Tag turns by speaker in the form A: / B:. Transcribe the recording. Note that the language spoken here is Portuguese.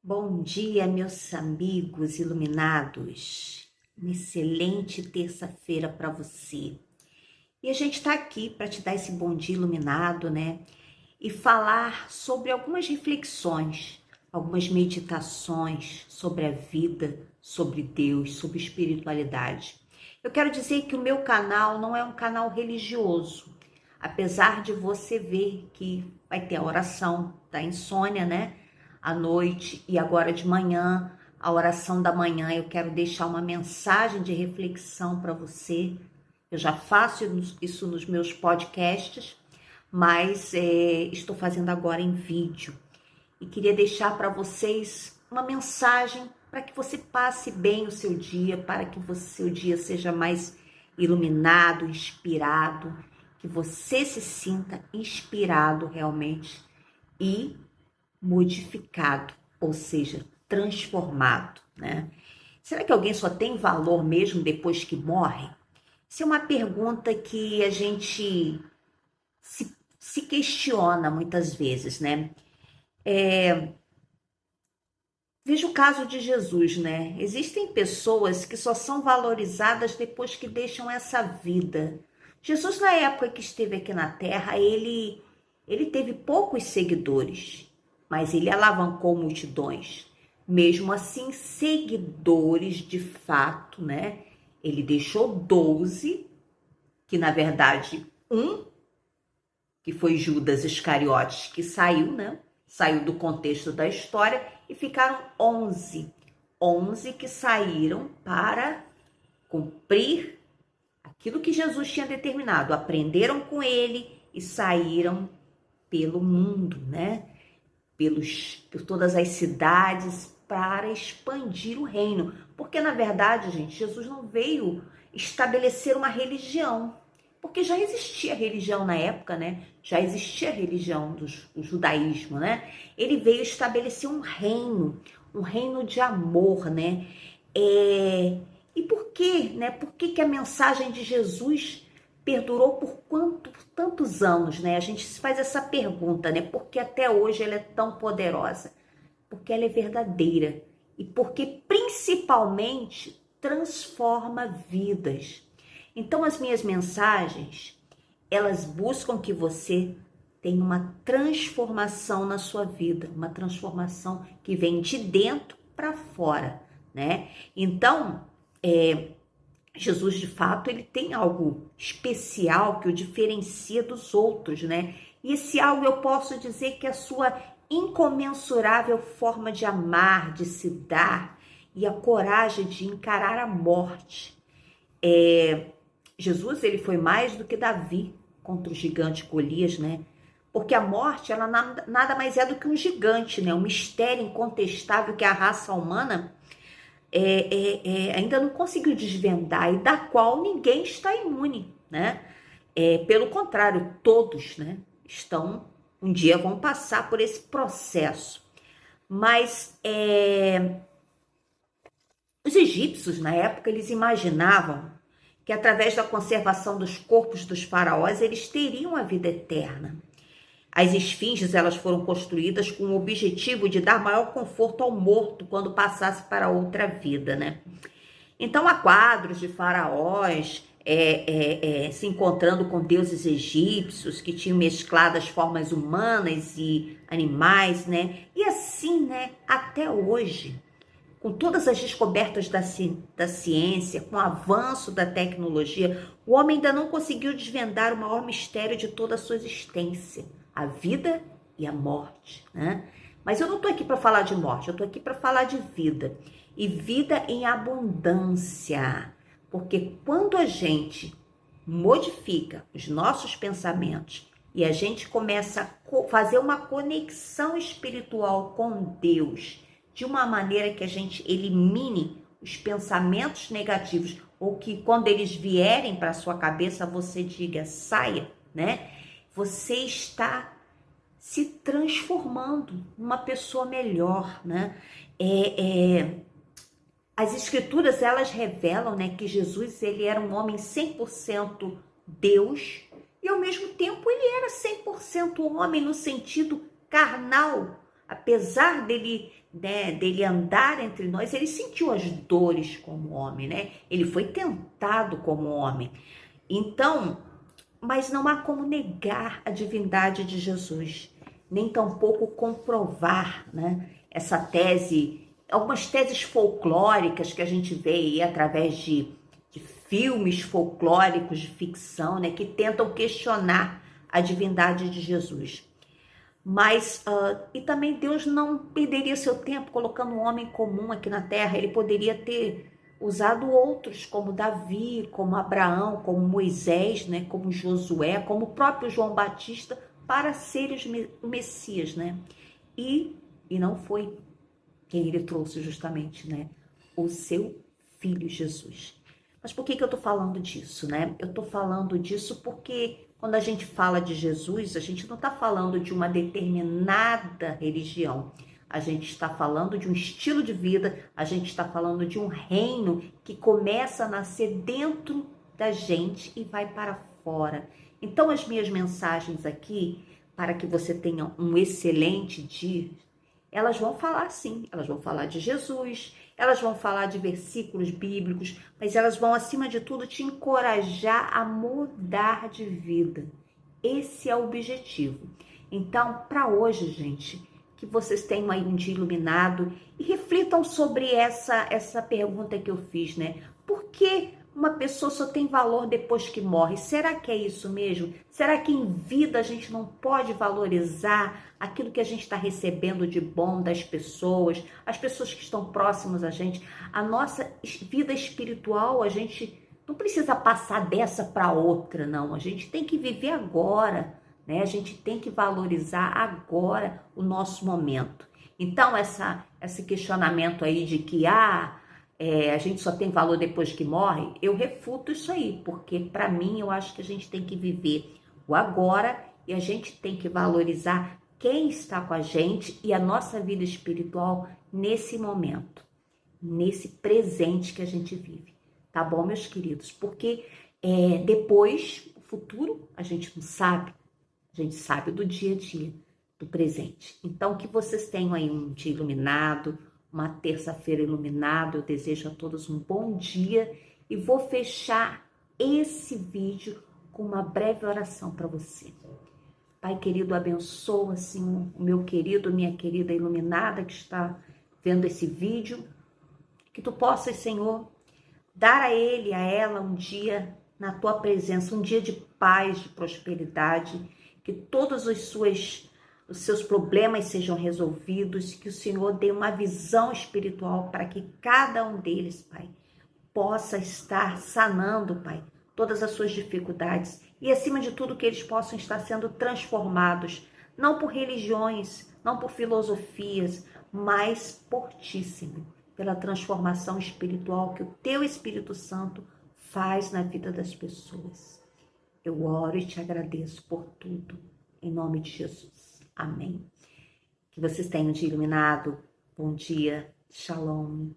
A: Bom dia, meus amigos iluminados. Uma excelente terça-feira para você. E a gente está aqui para te dar esse bom dia iluminado, né? E falar sobre algumas reflexões, algumas meditações sobre a vida, sobre Deus, sobre espiritualidade. Eu quero dizer que o meu canal não é um canal religioso, apesar de você ver que vai ter a oração da insônia, né? À noite e agora de manhã, a oração da manhã, eu quero deixar uma mensagem de reflexão para você. Eu já faço isso nos meus podcasts, mas estou fazendo agora em vídeo. E queria deixar para vocês uma mensagem para que você passe bem o seu dia, para que o seu dia seja mais iluminado, inspirado, que você se sinta inspirado realmente e modificado, ou seja, transformado, né? Será que alguém só tem valor mesmo depois que morre? Isso é uma pergunta que a gente se questiona muitas vezes, né? Veja o caso de Jesus, né? Existem pessoas que só são valorizadas depois que deixam essa vida. Jesus, na época que esteve aqui na Terra, ele teve poucos seguidores, mas ele alavancou multidões. Mesmo assim, seguidores de fato, né? Ele deixou 12, que na verdade que foi Judas Iscariotes, que saiu, né? Saiu do contexto da história e ficaram 11. 11 que saíram para cumprir aquilo que Jesus tinha determinado. Aprenderam com ele e saíram pelo mundo, né? Por todas as cidades para expandir o reino. Porque, na verdade, gente, Jesus não veio estabelecer uma religião, porque já existia religião na época, né? Já existia a religião do judaísmo, né? Ele veio estabelecer um reino de amor, né? E por quê, né? Por que a mensagem de Jesus perdurou por tantos anos, né? A gente se faz essa pergunta, né? Por que até hoje ela é tão poderosa? Porque ela é verdadeira e porque principalmente transforma vidas. Então as minhas mensagens, elas buscam que você tenha uma transformação na sua vida, uma transformação que vem de dentro para fora, né? Então, Jesus, de fato, ele tem algo especial que o diferencia dos outros, né? E esse algo eu posso dizer que é a sua incomensurável forma de amar, de se dar e a coragem de encarar a morte. Jesus, ele foi mais do que Davi contra o gigante Golias, né? Porque a morte, ela nada mais é do que um gigante, né? Um mistério incontestável que a raça humana ainda não conseguiu desvendar e da qual ninguém está imune, né? Pelo contrário, todos, né, um dia vão passar por esse processo. Mas os egípcios, na época, eles imaginavam que através da conservação dos corpos dos faraós, eles teriam a vida eterna. As esfinges, elas foram construídas com o objetivo de dar maior conforto ao morto quando passasse para outra vida, né? Então há quadros de faraós se encontrando com deuses egípcios que tinham mescladas formas humanas e animais, né? E assim, né? Até hoje, com todas as descobertas da ciência, com o avanço da tecnologia, o homem ainda não conseguiu desvendar o maior mistério de toda a sua existência, a vida e a morte, né? Mas eu não estou aqui para falar de morte, eu estou aqui para falar de vida. E vida em abundância. Porque quando a gente modifica os nossos pensamentos e a gente começa a fazer uma conexão espiritual com Deus, de uma maneira que a gente elimine os pensamentos negativos, ou que quando eles vierem para sua cabeça, você diga, saia, né? Você está se transformando numa pessoa melhor, né? As escrituras, elas revelam, né, que Jesus, ele era um homem 100% Deus e ao mesmo tempo ele era 100% homem no sentido carnal. apesar dele, né, dele andar entre nós, ele sentiu as dores como homem, né? Ele foi tentado como homem. Então, mas não há como negar a divindade de Jesus, nem tampouco comprovar, né, essa tese, algumas teses folclóricas que a gente vê aí através de filmes folclóricos de ficção, né, que tentam questionar a divindade de Jesus. Mas, e também Deus não perderia seu tempo colocando um homem comum aqui na Terra. Ele poderia ter usado outros, como Davi, como Abraão, como Moisés, né, como Josué, como o próprio João Batista, para serem o Messias, né? E não foi quem ele trouxe justamente, né? O seu filho Jesus. Mas por que eu tô falando disso, né? Eu tô falando disso porque quando a gente fala de Jesus, a gente não está falando de uma determinada religião. A gente está falando de um estilo de vida, a gente está falando de um reino que começa a nascer dentro da gente e vai para fora. Então, as minhas mensagens aqui, para que você tenha um excelente dia, elas vão falar sim, elas vão falar de Jesus, elas vão falar de versículos bíblicos, mas elas vão, acima de tudo, te encorajar a mudar de vida. Esse é o objetivo. Então, para hoje, gente, que vocês tenham aí um dia iluminado e reflitam sobre essa pergunta que eu fiz, né? Por que uma pessoa só tem valor depois que morre? Será que é isso mesmo? Será que em vida a gente não pode valorizar aquilo que a gente está recebendo de bom das pessoas, as pessoas que estão próximas a gente? A nossa vida espiritual, a gente não precisa passar dessa para outra, não. A gente tem que viver agora, né? A gente tem que valorizar agora o nosso momento. Então, esse questionamento aí de que a gente só tem valor depois que morre, eu refuto isso aí, porque para mim eu acho que a gente tem que viver o agora e a gente tem que valorizar quem está com a gente e a nossa vida espiritual nesse momento, nesse presente que a gente vive. Tá bom, meus queridos? Porque depois, o futuro, a gente não sabe. A gente sabe do dia a dia, do presente. Então, que vocês tenham aí um dia iluminado, uma terça-feira iluminada. Eu desejo a todos um bom dia e vou fechar esse vídeo com uma breve oração para você. Pai querido, abençoa, Senhor, o meu querido, minha querida iluminada que está vendo esse vídeo. Que tu possas, Senhor, dar a ele, a ela um dia na tua presença, um dia de paz, de prosperidade, que todos os seus problemas sejam resolvidos, que o Senhor dê uma visão espiritual para que cada um deles, Pai, possa estar sanando, Pai, todas as suas dificuldades e, acima de tudo, que eles possam estar sendo transformados, não por religiões, não por filosofias, mas por Ti, Senhor, pela transformação espiritual que o Teu Espírito Santo faz na vida das pessoas. Eu oro e te agradeço por tudo, em nome de Jesus. Amém. Que vocês tenham um dia iluminado. Bom dia. Shalom.